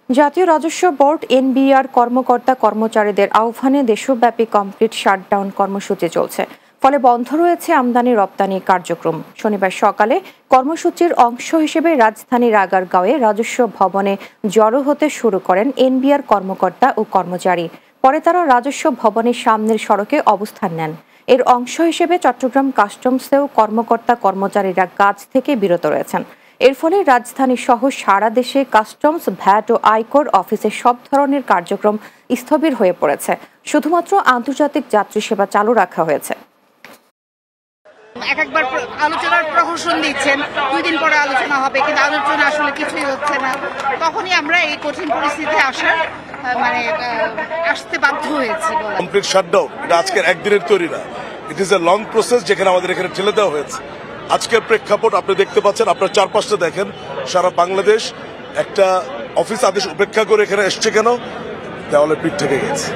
জাতীয় রাজস্ব board NBR কর্মকর্তা কর্মচারীদের আহ্বানে দেশব্যাপী কমপ্লিট শাটডাউন কর্মসূচি চলছে। ফলে বন্ধ রয়েছে আমদানি রপ্তানি কার্যক্রম। শনিবার সকালে কর্মসূচির অংশ হিসেবে রাজধানীর আগারগাঁওয়ে রাজস্ব ভবনে জড়ো হতে শুরু করেন এনবিআর কর্মকর্তা ও কর্মচারী। পরে তারা রাজস্ব ভবনের সামনের সড়কে অবস্থান নেন। এর অংশ হিসেবে চট্টগ্রাম কাস্টমসেও কর্মকর্তা কর্মচারীরা কাজ থেকে বিরত রয়েছেন। এর ফলে রাজধানী সহ সারা দেশে কাস্টমস, ভ্যাট ও আয়কর অফিসে সব ধরনের কার্যক্রম স্থবির হয়ে পড়েছে। শুধুমাত্র আন্তর্জাতিক যাত্রী সেবা চালু রাখা হয়েছে। একবার আলোচনার প্রহসন দিচ্ছেন, 2 দিন পরে আলোচনা হবে, কিন্তু আলোচনা আসলে কিছুই হচ্ছে না। তখনই আমরা এই কঠিন পরিস্থিতিতে আসতে বাধ্য হয়েছি। কমপ্লিট শাটডাউন এটা আজকের একদিনের তৈরি না, it is a long process যেখানে আমাদের এখানে ঠেলে দেওয়া হয়েছে। আজকের প্রেক্ষাপট আপনি দেখতে পাচ্ছেন, আপনার চারপাশটা দেখেন, সারা বাংলাদেশ একটা অফিস আদেশ উপেক্ষা করে এখানে এসছে কেন? দেওয়ালে পিঠ থেকে গেছে।